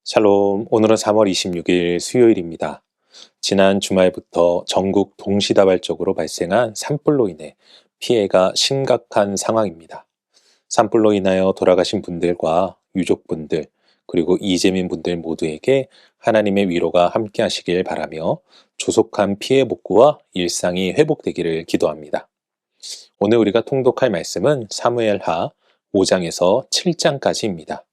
샬롬, 오늘은 3월 26일 수요일입니다. 지난 주말부터 전국 동시다발적으로 발생한 산불로 인해 피해가 심각한 상황입니다. 산불로 인하여 돌아가신 분들과 유족분들, 그리고 이재민 분들 모두에게 하나님의 위로가 함께 하시길 바라며 조속한 피해 복구와 일상이 회복되기를 기도합니다. 오늘 우리가 통독할 말씀은 사무엘하 5장에서 7장까지입니다.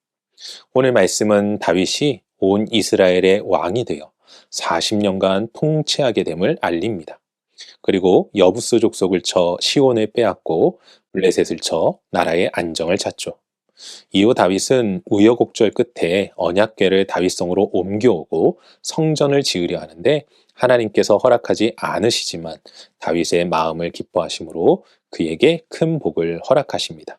오늘 말씀은 다윗이 온 이스라엘의 왕이 되어 40년간 통치하게 됨을 알립니다. 그리고 여부스 족속을 쳐 시온을 빼앗고 블레셋을 쳐 나라의 안정을 찾죠. 이후 다윗은 우여곡절 끝에 언약궤를 다윗성으로 옮겨오고 성전을 지으려 하는데 하나님께서 허락하지 않으시지만 다윗의 마음을 기뻐하심으로 그에게 큰 복을 허락하십니다.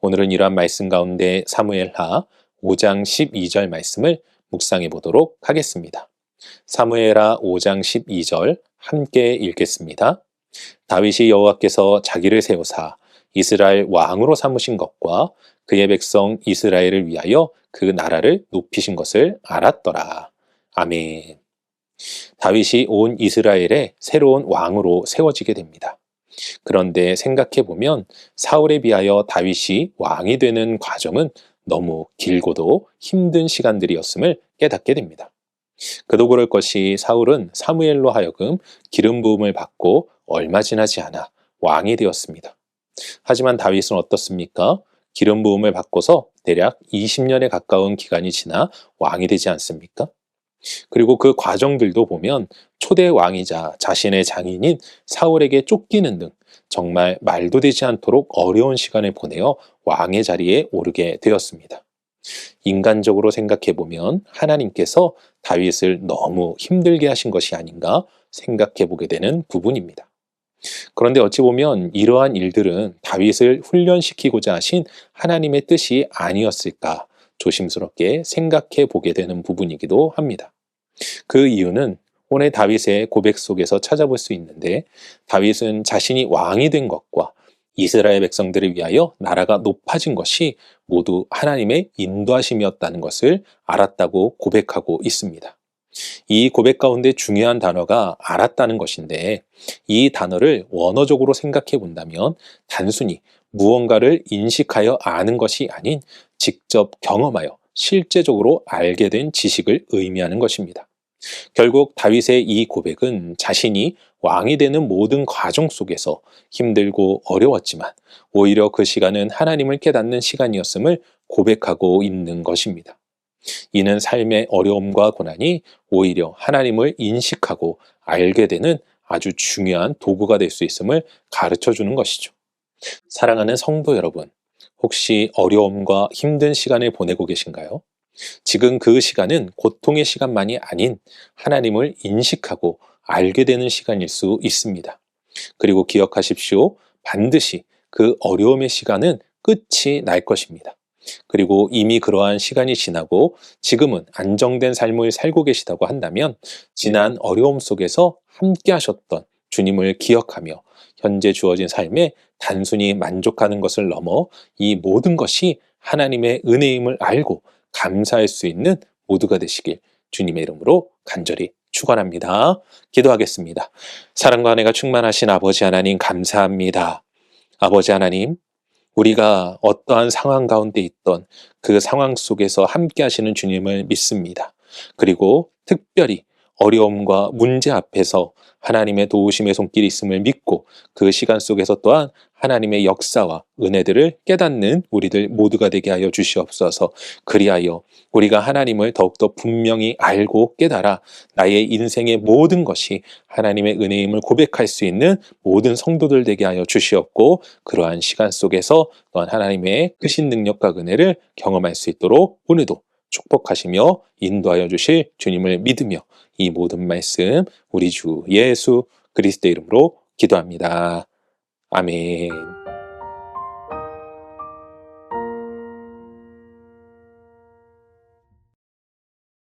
오늘은 이러한 말씀 가운데 사무엘하 5장 12절 말씀을 묵상해 보도록 하겠습니다. 사무엘하 5장 12절 함께 읽겠습니다. 다윗이 여호와께서 자기를 세우사 이스라엘 왕으로 삼으신 것과 그의 백성 이스라엘을 위하여 그 나라를 높이신 것을 알았더라. 아멘. 다윗이 온 이스라엘의 새로운 왕으로 세워지게 됩니다. 그런데 생각해보면 사울에 비하여 다윗이 왕이 되는 과정은 너무 길고도 힘든 시간들이었음을 깨닫게 됩니다. 그도 그럴 것이 사울은 사무엘로 하여금 기름 부음을 받고 얼마 지나지 않아 왕이 되었습니다. 하지만 다윗은 어떻습니까? 기름 부음을 받고서 대략 20년에 가까운 기간이 지나 왕이 되지 않습니까? 그리고 그 과정들도 보면 초대 왕이자 자신의 장인인 사울에게 쫓기는 등 정말 말도 되지 않도록 어려운 시간을 보내어 왕의 자리에 오르게 되었습니다. 인간적으로 생각해 보면 하나님께서 다윗을 너무 힘들게 하신 것이 아닌가 생각해 보게 되는 부분입니다. 그런데 어찌 보면 이러한 일들은 다윗을 훈련시키고자 하신 하나님의 뜻이 아니었을까 조심스럽게 생각해 보게 되는 부분이기도 합니다. 그 이유는 오늘 다윗의 고백 속에서 찾아볼 수 있는데 다윗은 자신이 왕이 된 것과 이스라엘 백성들을 위하여 나라가 높아진 것이 모두 하나님의 인도하심이었다는 것을 알았다고 고백하고 있습니다. 이 고백 가운데 중요한 단어가 알았다는 것인데 이 단어를 원어적으로 생각해 본다면 단순히 무언가를 인식하여 아는 것이 아닌 직접 경험하여 실제적으로 알게 된 지식을 의미하는 것입니다. 결국 다윗의 이 고백은 자신이 왕이 되는 모든 과정 속에서 힘들고 어려웠지만 오히려 그 시간은 하나님을 깨닫는 시간이었음을 고백하고 있는 것입니다. 이는 삶의 어려움과 고난이 오히려 하나님을 인식하고 알게 되는 아주 중요한 도구가 될 수 있음을 가르쳐 주는 것이죠. 사랑하는 성도 여러분, 혹시 어려움과 힘든 시간을 보내고 계신가요? 지금 그 시간은 고통의 시간만이 아닌 하나님을 인식하고 알게 되는 시간일 수 있습니다. 그리고 기억하십시오. 반드시 그 어려움의 시간은 끝이 날 것입니다. 그리고 이미 그러한 시간이 지나고 지금은 안정된 삶을 살고 계시다고 한다면 지난 어려움 속에서 함께 하셨던 주님을 기억하며 현재 주어진 삶에 단순히 만족하는 것을 넘어 이 모든 것이 하나님의 은혜임을 알고 감사할 수 있는 모두가 되시길 주님의 이름으로 간절히 축원합니다. 기도하겠습니다. 사랑과 은혜가 충만하신 아버지 하나님 감사합니다. 아버지 하나님, 우리가 어떠한 상황 가운데 있던 그 상황 속에서 함께 하시는 주님을 믿습니다. 그리고 특별히 어려움과 문제 앞에서 하나님의 도우심의 손길이 있음을 믿고 그 시간 속에서 또한 하나님의 역사와 은혜들을 깨닫는 우리들 모두가 되게 하여 주시옵소서. 그리하여 우리가 하나님을 더욱더 분명히 알고 깨달아 나의 인생의 모든 것이 하나님의 은혜임을 고백할 수 있는 모든 성도들 되게 하여 주시옵고 그러한 시간 속에서 또한 하나님의 크신 능력과 은혜를 경험할 수 있도록 오늘도 축복하시며 인도하여 주실 주님을 믿으며 이 모든 말씀 우리 주 예수 그리스도의 이름으로 기도합니다. 아멘.